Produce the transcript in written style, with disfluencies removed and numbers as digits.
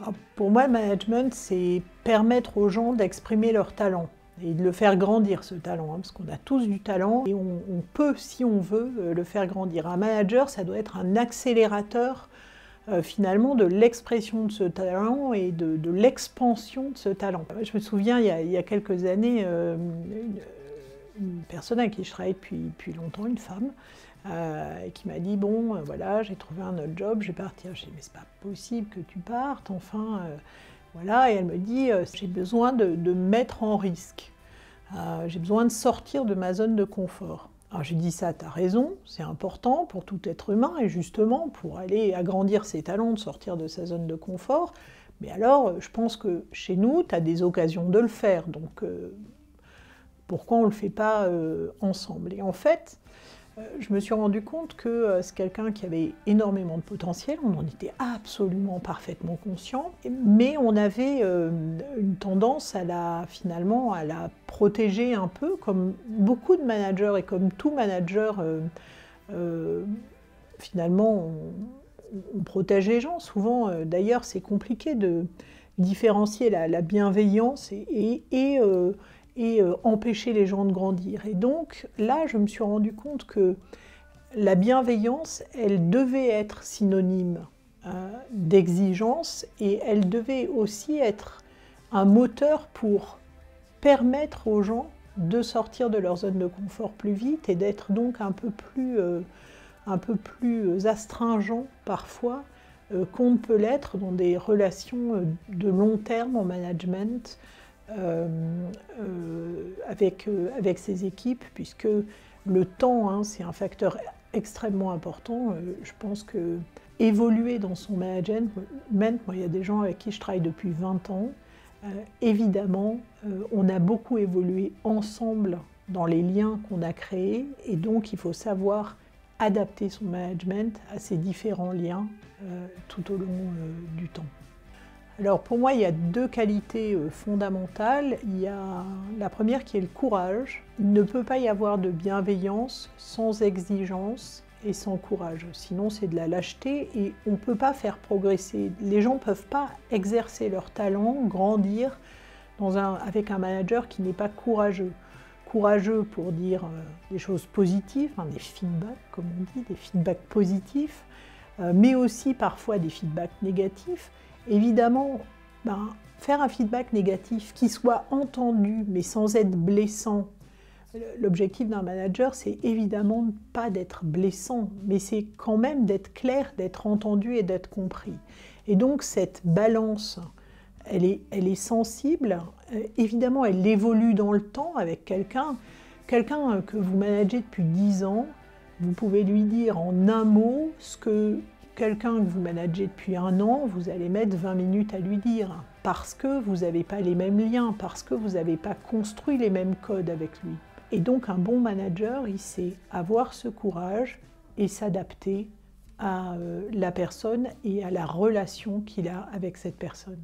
Alors, pour moi, le management, c'est permettre aux gens d'exprimer leur talent et de le faire grandir, ce talent, hein, parce qu'on a tous du talent et on peut, si on veut, le faire grandir. Un manager, ça doit être un accélérateur finalement de l'expression de ce talent et de l'expansion de ce talent. Je me souviens, il y a quelques années, une personne avec qui je travaille depuis longtemps, une femme, qui m'a dit « Bon, voilà, j'ai trouvé un autre job, je vais partir. » J'ai dit « Mais c'est pas possible que tu partes, enfin... voilà. » Et elle me dit « J'ai besoin de me mettre en risque. J'ai besoin de sortir de ma zone de confort. » Alors j'ai dit ça, tu as raison, c'est important pour tout être humain, et justement, pour aller agrandir ses talents, de sortir de sa zone de confort. Mais alors, je pense que chez nous, tu as des occasions de le faire, donc pourquoi on ne le fait pas ensemble? Et en fait, je me suis rendu compte que c'est quelqu'un qui avait énormément de potentiel, on en était absolument parfaitement conscient, mais on avait une tendance finalement à la protéger un peu, comme beaucoup de managers et comme tout manager, finalement on protège les gens. Souvent, d'ailleurs, c'est compliqué de différencier la bienveillance et empêcher les gens de grandir. Et donc là, je me suis rendu compte que la bienveillance, elle devait être synonyme d'exigence, et elle devait aussi être un moteur pour permettre aux gens de sortir de leur zone de confort plus vite et d'être donc un peu plus astringent parfois qu'on ne peut l'être dans des relations de long terme en management, avec ses équipes, puisque le temps, hein, c'est un facteur extrêmement important. Je pense que évoluer dans son management, moi il y a des gens avec qui je travaille depuis 20 ans, évidemment, on a beaucoup évolué ensemble dans les liens qu'on a créés, et donc il faut savoir adapter son management à ces différents liens tout au long du temps. Alors pour moi, il y a deux qualités fondamentales. Il y a la première qui est le courage. Il ne peut pas y avoir de bienveillance sans exigence et sans courage. Sinon, c'est de la lâcheté et on ne peut pas faire progresser. Les gens ne peuvent pas exercer leur talent, grandir avec un manager qui n'est pas courageux. Courageux pour dire des choses positives, hein, des feedbacks, comme on dit, des feedbacks positifs, mais aussi parfois des feedbacks négatifs. Évidemment, faire un feedback négatif qui soit entendu, mais sans être blessant. L'objectif d'un manager, c'est évidemment pas d'être blessant, mais c'est quand même d'être clair, d'être entendu et d'être compris. Et donc cette balance, elle est sensible. Évidemment, elle évolue dans le temps avec quelqu'un que vous managez depuis 10 ans. Vous pouvez lui dire en un mot ce que quelqu'un que vous managez depuis 1 an, vous allez mettre 20 minutes à lui dire, parce que vous n'avez pas les mêmes liens, parce que vous n'avez pas construit les mêmes codes avec lui. Et donc un bon manager, il sait avoir ce courage et s'adapter à la personne et à la relation qu'il a avec cette personne.